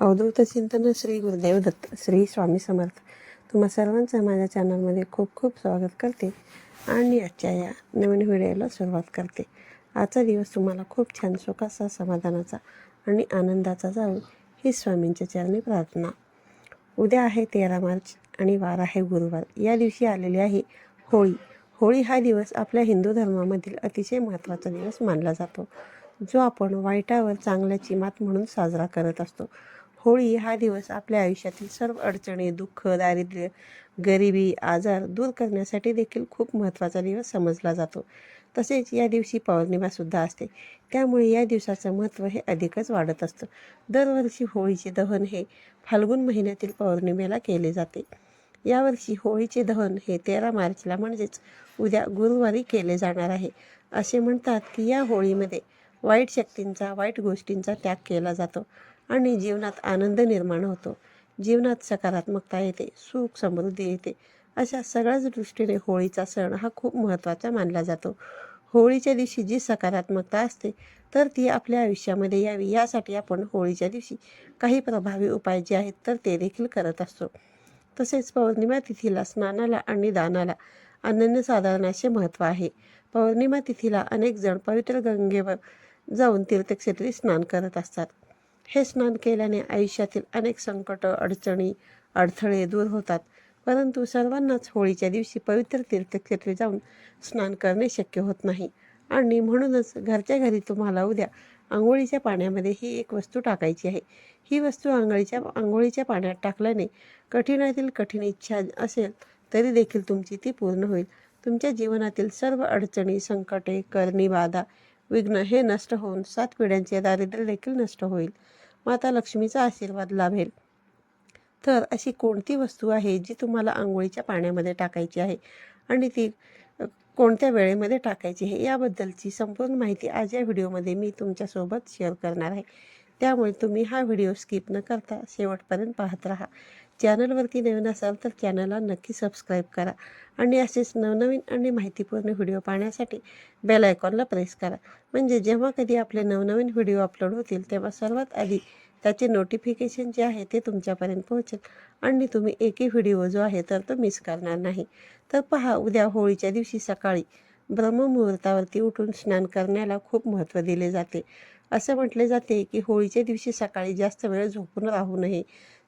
अवधूत चिंतन श्री गुरुदेव दत्त श्री स्वामी समर्थ. तुम्हा सर्वांचं माझ्या चॅनलमध्ये खूप खूप स्वागत करते आणि आजच्या या नवीन व्हिडिओला सुरुवात करते. आजचा दिवस तुम्हाला खूप छान सुखाचा, समाधानाचा आणि आनंदाचा जावो ही स्वामींच्या चरणी प्रार्थना. उद्या आहे 13 मार्च आणि वार आहे गुरुवार. या दिवशी आलेली आहे होळी. होळी हा दिवस आपल्या हिंदू धर्मामधील अतिशय महत्त्वाचा दिवस मानला जातो, जो आपण वाईटावर चांगल्याची मात म्हणून साजरा करत असतो. होळी हा दिवस आपल्या आयुष्यातील सर्व अडचणी, दुःख, दारिद्र्य, गरिबी, आजार दूर करण्यासाठी देखील खूप महत्त्वाचा दिवस समजला जातो. तसेच या दिवशी पौर्णिमासुद्धा असते, त्यामुळे या दिवसाचं महत्त्व हे अधिकच वाढत असतं. दरवर्षी होळीचे दहन हे फाल्गुन महिन्यातील पौर्णिमेला केले जाते. यावर्षी होळीचे दहन हे 13 मार्चला म्हणजेच उद्या गुरुवारी केले जाणार आहे. असे म्हणतात की या होळीमध्ये वाईट शक्तींचा, वाईट गोष्टींचा त्याग केला जातो आणि जीवनात आनंद निर्माण होतो. जीवनात सकारात्मकता येते, सुख समृद्धी येते. अशा सगळ्याच दृष्टीने होळीचा सण हा खूप महत्त्वाचा मानला जातो. होळीच्या दिवशी जी सकारात्मकता असते तर ती आपल्या आयुष्यामध्ये यावी यासाठी आपण होळीच्या दिवशी काही प्रभावी उपाय जे आहेत तर ते देखील करत असतो. तसेच पौर्णिमा तिथीला स्नानाला आणि दानाला अनन्यसाधारण असे महत्त्व आहे. पौर्णिमा तिथीला अनेक जण पवित्र गंगेवर जाऊन तीर्थक्षेत्री स्नान करत असतात. हे स्नान केल्याने आयुष्यातील अनेक संकट, अडचणी, अडथळे दूर होतात. परंतु सर्वांनाच होळीच्या दिवशी पवित्र तीर्थक्षेत्री जाऊन स्नान करणे शक्य होत नाही आणि म्हणूनच घरच्या घरी तुम्हाला उद्या आंघोळीच्या पाण्यामध्ये ही एक वस्तू टाकायची आहे. ही वस्तू आंघोळीच्या पाण्यात टाकल्याने कठीणातील कठीण इच्छा असेल तरी देखील तुमची ती पूर्ण होईल. तुमच्या जीवनातील सर्व अडचणी, संकटे, करणी बाधा, विघ्न हे नष्ट होऊन 7 पिढ्यांचे दारिद्र्य देखील नष्ट होईल. माता लक्ष्मीचा आशीर्वाद लाभेल. तर अशी कोणती वस्तू आहे जी तुम्हाला आंघोळीच्या पाण्यामध्ये टाकायची आहे आणि ती कोणत्या वेळेमध्ये टाकायची आहे याबद्दलची संपूर्ण माहिती आज या व्हिडिओमध्ये मी तुमच्यासोबत शेअर करणार आहे. त्यामुळे तुम्ही हा व्हिडिओ स्किप न करता शेवटपर्यंत पाहत राहा. चॅनलवरती नवीन असाल तर चॅनलला नक्की सबस्क्राईब करा आणि असेच नवनवीन आणि माहितीपूर्ण व्हिडिओ पाहण्यासाठी बेल आयकॉनला प्रेस करा. म्हणजे जेव्हा कधी आपले नवनवीन व्हिडिओ अपलोड होतील तेव्हा सर्वात आधी त्याचे नोटिफिकेशन जे आहे ते तुमच्यापर्यंत पोहोचेल आणि तुम्ही एकही व्हिडिओ जो आहे तर तो मिस करणार नाही. तर पहा, उद्या होळीच्या दिवशी सकाळी ब्रह्ममुहूर्तावरती उठून स्नान करण्याला खूप महत्त्व दिले जाते. असं म्हटले जाते की होळीच्या दिवशी सकाळी जास्त वेळ झोपून राहू नये.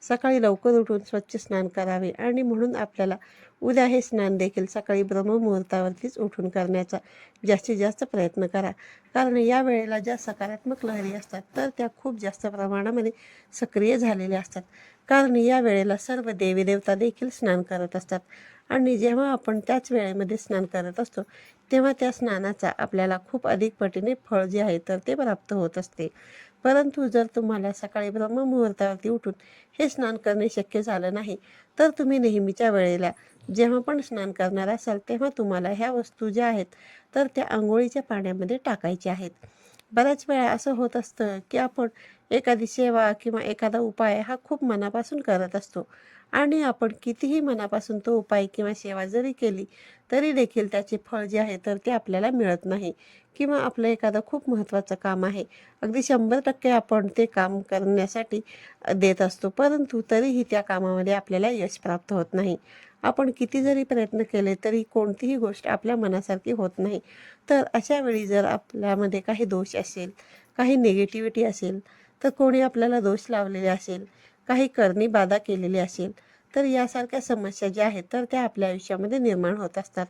सकाळी लवकर उठून स्वच्छ स्नान करावे आणि म्हणून आपल्याला उद्या हे स्नान देखील सकाळी ब्रह्ममुहूर्तावरतीच उठून करण्याचा जास्तीत जास्त प्रयत्न करा. कारण या वेळेला ज्या सकारात्मक लहरी असतात तर त्या खूप जास्त प्रमाणामध्ये सक्रिय झालेल्या असतात. कारण या वेळेला सर्व देवीदेवता देखील स्नान करत असतात आणि जेव्हा आपण त्याच वेळेमध्ये स्नान करत असतो तेव्हा त्या स्नानाचा आपल्याला खूप अधिक पटीने फळ जे आहे तर ते प्राप्त होत असते. परंतु जर तुम्हाला सकाळी ब्रह्ममुहूर्तावरती उठून हे स्नान करणे शक्य झालं नाही तर तुम्ही नेहमीच्या वेळेला जेव्हा पण स्नान करणार असाल तेव्हा तुम्हाला ह्या वस्तू ज्या आहेत तर त्या आंघोळीच्या पाण्यामध्ये टाकायच्या आहेत. बऱ्याच वेळा असं होत असतं की आपण एखादी सेवा किंवा एखादा उपाय हा खूप मनापासून करत असतो आणि आपण कितीही मनापासून तो उपाय किंवा सेवा जरी केली तरी देखील त्याचे फळ जे आहे तर ते आपल्याला मिळत नाही. किंवा आपलं एखादं खूप महत्त्वाचं काम आहे, अगदी 100% आपण ते काम करण्यासाठी देत असतो, परंतु तरीही त्या कामामध्ये आपल्याला यश प्राप्त होत नाही. आपण किती जरी प्रयत्न केले तरी कोणतीही गोष्ट आपल्या मनासारखी होत नाही. तर अशा वेळी जर आपल्यामध्ये काही दोष असेल, काही निगेटिव्हिटी असेल, तर कोणी आपल्याला दोष लावलेले असेल, काही करणी बाधा केलेली असेल, तर यासारख्या समस्या ज्या आहेत तर त्या आपल्या आयुष्यामध्ये निर्माण होत असतात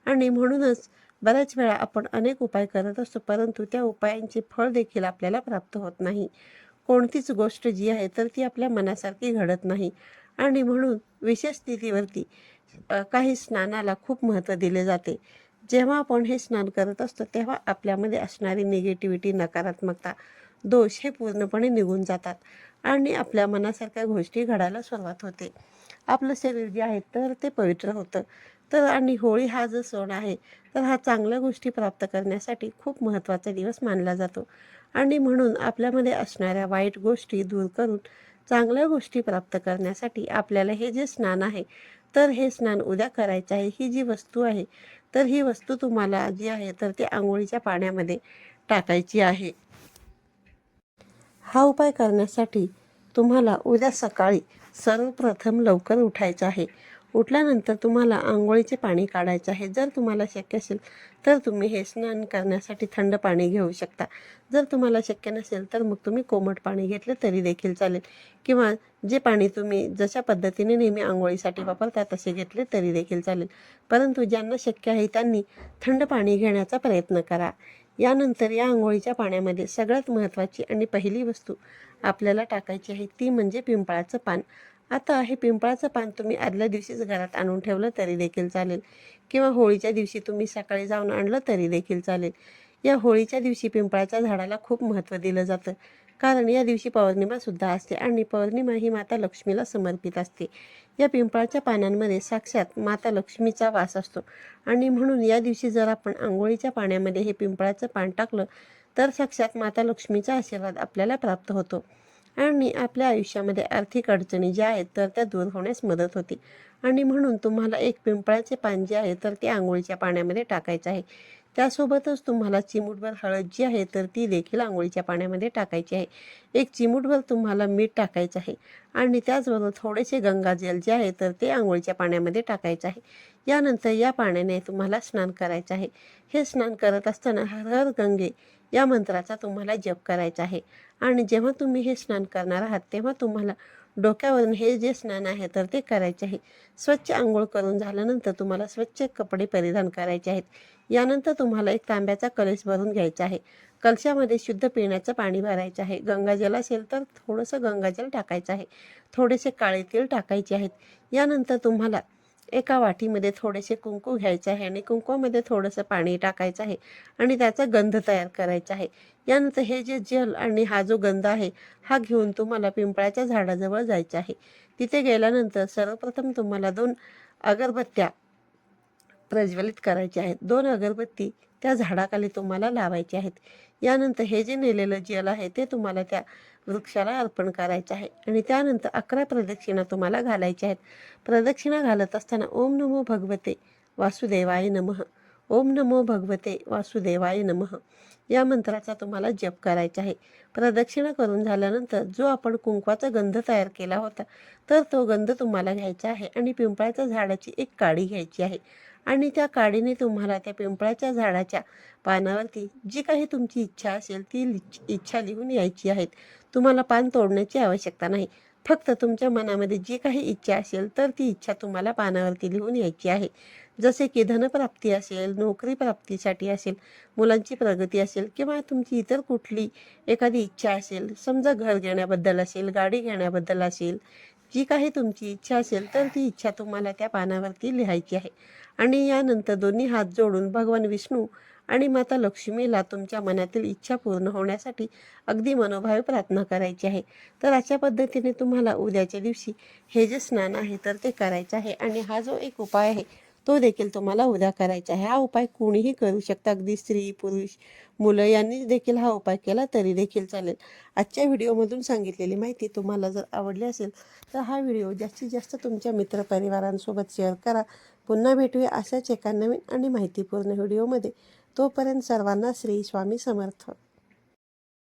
आणि म्हणूनच बऱ्याच वेळा आपण अनेक उपाय करत असतो, परंतु त्या उपायांचे फळ देखील आपल्याला प्राप्त होत नाही. कोणतीच गोष्ट जी आहे तर ती आपल्या मनासारखी घडत नाही आणि म्हणून विशेष स्थितीवरती काही स्नानाला खूप महत्त्व दिले जाते. जेव्हा आपण हे स्नान करत असतो तेव्हा आपल्यामध्ये असणारी निगेटिव्हिटी, नकारात्मकता, दोष हे पूर्णपणे निघून जातात आणि आपल्या मनासारख्या गोष्टी घडायला सुरुवात होते. आपलं शरीर जे आहे तर ते पवित्र होतं. तर आणि होळी हा जो सण आहे तर हा चांगल्या गोष्टी प्राप्त करण्यासाठी खूप महत्त्वाचा दिवस मानला जातो आणि म्हणून आपल्यामध्ये असणाऱ्या वाईट गोष्टी दूर करून चांगल्या गोष्टी प्राप्त करण्यासाठी आपल्याला हे जे स्नान आहे तर हे स्नान उद्या करायचं आहे. ही जी वस्तू आहे तर ही वस्तू तुम्हाला जी आहे तर ती आंघोळीच्या पाण्यामध्ये टाकायची आहे. हा उपाय करण्यासाठी तुम्हाला उद्या सकाळी सर्वप्रथम लवकर उठायचं आहे. उठल्यानंतर तुम्हाला आंघोळीचे पाणी काढायचे आहे. जर तुम्हाला शक्य असेल तर तुम्ही हे स्नान करण्यासाठी थंड पाणी घेऊ शकता. जर तुम्हाला शक्य नसेल तर मग तुम्ही कोमट पाणी घेतले तरी देखील चालेल, किंवा जे पाणी तुम्ही जशा पद्धतीने नेहमी आंघोळीसाठी वापरता तसे घेतले तरी देखील चालेल. परंतु ज्यांना शक्य आहे त्यांनी थंड पाणी घेण्याचा प्रयत्न करा. यानंतर या आंघोळीच्या पाण्यामध्ये सगळ्यात महत्त्वाची आणि पहिली वस्तू आपल्याला टाकायची आहे ती म्हणजे पिंपळाचं पान. आता हे पिंपळाचं पान तुम्ही आदल्या दिवशीच घरात आणून ठेवलं तरी देखील चालेल, किंवा होळीच्या दिवशी तुम्ही सकाळी जाऊन आणलं तरी देखील चालेल. या होळीच्या दिवशी पिंपळाच्या झाडाला खूप महत्त्व दिलं जातं, कारण या दिवशी पौर्णिमासुद्धा असते आणि पौर्णिमा ही माता लक्ष्मीला समर्पित असते. या पिंपळाच्या पानांमध्ये साक्षात माता लक्ष्मीचा वास असतो आणि म्हणून या दिवशी जर आपण आंघोळीच्या पाण्यामध्ये हे पिंपळाचं पान टाकलं तर साक्षात माता लक्ष्मीचा आशीर्वाद आपल्याला प्राप्त होतो आणि आपल्या आयुष्यामध्ये आर्थिक अडचणी ज्या आहेत तर त्या दूर होण्यास मदत होते. आणि म्हणून तुम्हाला एक पिंपळाचे पान जे आहे तर ते आंघोळीच्या पाण्यामध्ये टाकायचं आहे. त्यासोबतच तुम्हाला चिमूटभर हळद जी आहे तर ती देखील आंघोळीच्या पाण्यामध्ये टाकायची आहे. एक चिमूटभर तुम्हाला मीठ टाकायचं आहे आणि त्याचबरोबर थोडेसे गंगाजल जे आहे तर ते आंघोळीच्या पाण्यामध्ये टाकायचं आहे. यानंतर या पाण्याने तुम्हाला स्नान करायचं आहे. हे स्नान करत असताना हर हर गंगे या मंत्राचा तुम्हाला जप करायचा आहे. आणि जेव्हा तुम्ही हे स्नान करणार आहात तेव्हा तुम्हाला डोक्यावरून हे जे स्नान आहे तर ते करायचे आहे. स्वच्छ आंघोळ करून झाल्यानंतर तुम्हाला स्वच्छ कपडे परिधान करायचे आहेत. यानंतर तुम्हाला एक तांब्याचा कलश भरून घ्यायचा आहे. कलशामध्ये शुद्ध पिण्याचं पाणी भरायचं आहे. गंगाजल असेल तर थोडंसं गंगाजल टाकायचं आहे. थोडेसे काळे तीळ टाकायचे आहेत. यानंतर तुम्हाला एका वाटीमध्ये थोडेसे कुंकू घ्यायचे आहे आणि कुंकूमध्ये थोडंसं पाणी टाकायचं आहे आणि त्याचा गंध तयार करायचा आहे. यानंतर हे जे जल आणि हा जो गंध आहे हा घेऊन तुम्हाला पिंपळाच्या झाडाजवळ जायचं आहे. तिथे गेल्यानंतर सर्वप्रथम तुम्हाला 2 अगरबत्त्या प्रज्वलित करायचे आहेत. 2 अगरबत्ती त्या झाडाखाली तुम्हाला लावायचे आहेत. यानंतर हे जे नेलेलं जल आहे ते तुम्हाला त्या वृक्षाला अर्पण करायचं आहे आणि त्यानंतर 11 प्रदक्षिणा तुम्हाला घालायच्या आहेत. प्रदक्षिणा घालत असताना ओम नमो भगवते वासुदेवाय नमः, ओम नमो भगवते वासुदेवाय नमः या मंत्राचा तुम्हाला जप करायचा आहे. प्रदक्षिणा करून झाल्यानंतर जो आपण कुंकवाचा गंध तयार केला होता तर तो गंध तुम्हाला घ्यायचा आहे आणि पिंपळाच्या झाडाची एक काडी घ्यायची आहे आणि त्या काडीने तुम्हाला त्या पिंपळाच्या झाडाच्या पानावरती जी काही तुमची इच्छा असेल ती इच्छा लिहून यायची आहेत. तुम्हाला पान तोडण्याची आवश्यकता नाही. फक्त तुमच्या मनामध्ये जी काही इच्छा असेल तर ती इच्छा तुम्हाला पानावरती लिहून यायची आहे. जसे की धनप्राप्ती असेल, नोकरी प्राप्तीसाठी असेल, मुलांची प्रगती असेल किंवा तुमची इतर कुठली एखादी इच्छा असेल, समजा घर घेण्याबद्दल असेल, गाडी घेण्याबद्दल असेल, जी काही तुमची इच्छा असेल तर ती इच्छा तुम्हाला त्या पानावरती लिहायची आहे. आणि यानंतर दोन्ही हात जोडून भगवान विष्णू आणि माता लक्ष्मीला तुमच्या मनातील इच्छा पूर्ण होण्यासाठी अगदी मनोभावे प्रार्थना करायची आहे. तर अशा पद्धतीने तुम्हाला उद्याच्या दिवशी हे जे स्नान आहे तर ते करायचं आहे आणि हा जो एक उपाय आहे तो देखील तुम्हाला उद्या करायचा आहे. हा उपाय कोणीही करू शकता, अगदी स्त्री, पुरुष, मुलं यांनी देखील हा उपाय केला तरी देखील चालेल. आजच्या व्हिडिओमधून सांगितलेली माहिती तुम्हाला जर आवडली असेल तर हा व्हिडिओ जास्तीत जास्त तुमच्या मित्रपरिवारांसोबत शेअर करा. पुन्हा भेटूया अशाच एका नवीन आणि माहितीपूर्ण व्हिडिओमध्ये. तोपर्यंत सर्वांना श्री स्वामी समर्थ.